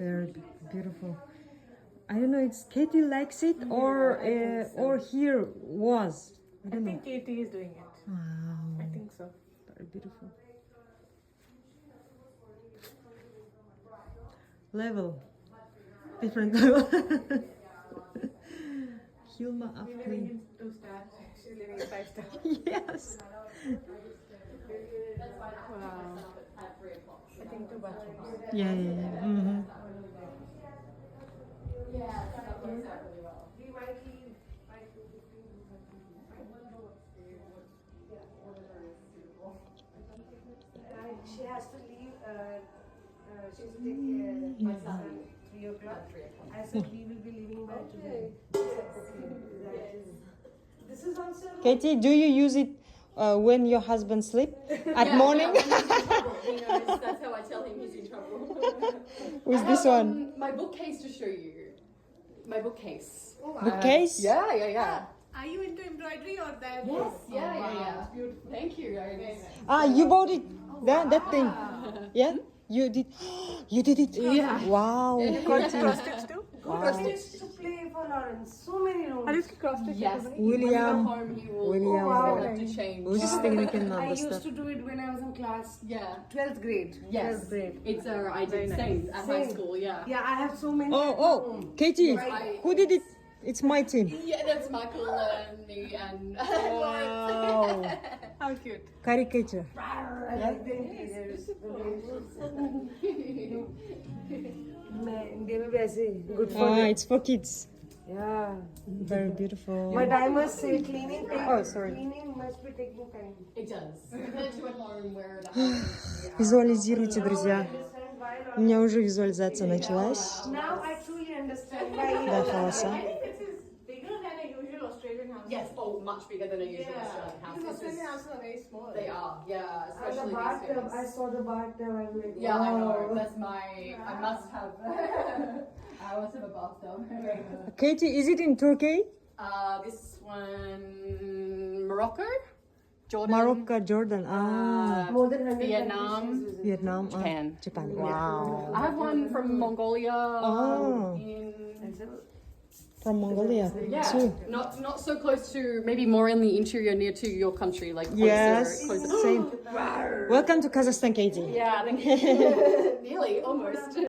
Very beautiful. I don't know. It's Katie likes it or here was. I don't know. think Katie is doing it. Wow. I think so. Very beautiful. Level. Different level. Hilma We're living Aflin. in 2 stars. She's living in 5 stars. Yes. Wow. I think 2 bathrooms. Yeah, yeah, yeah. Mm-hmm. She has to leave. She has to take my son 3 o'clock. I said we will be leaving by today. This is also. Katie, do you use it when your husband sleep at morning? He knows. That's how I tell him he's in trouble. With this one? My bookcase to show you. My bookcase. Bookcase? Yeah. Are you into embroidery or that? Yes. Yeah. Beautiful. Thank you. Ah, you bought it. That thing. Yeah? You did. You did it. Yeah. Wow. Cross stitch too? We used to play for Lawrence. So many rooms. Are you cross stitch? Yes. William. Home, he will William. have to change. Who's thinking I of the used stuff? to do it when I was in class Yeah. 12th grade. Yes. 12th grade. It's I did same at high school. Yeah. Yeah, I have so many. Oh, Katie, who did it? It's my team. Yeah, that's Michael and me and Wow. How cute. Caricature. I like the interiors. They will be good for Ah, you. it's for kids. Yeah. Very beautiful. But I must say, cleaning. Oh, sorry. Cleaning must be taking time. it does. Compared to at home where the house. Визуализируйте, друзья. Understand why У меня уже визуализация началась. Now I truly understand why. До хаоса. I think this is bigger than a usual Australian house. Yes. Oh, much bigger than a usual Australian house. Because This is- Australian houses are very small. They are. Yeah. And the Especially these bathtub, I days. saw the bathtub. I was like, Yeah, I know. wow. That's my. I must have. I always have a bathtub. Katie, is it in Turkey? This one, Morocco, Jordan, Morocco, Jordan. Ah, More than 100 Vietnam. Vietnam. Ah, Japan. Japan. Wow. I have one from Mongolia. Oh. From Mongolia Yeah, too. not so close to, maybe more in the interior, near to your country, like closer. Yes, closer. same. Welcome to Kazakhstan, Katie. Yeah, I think nearly, almost.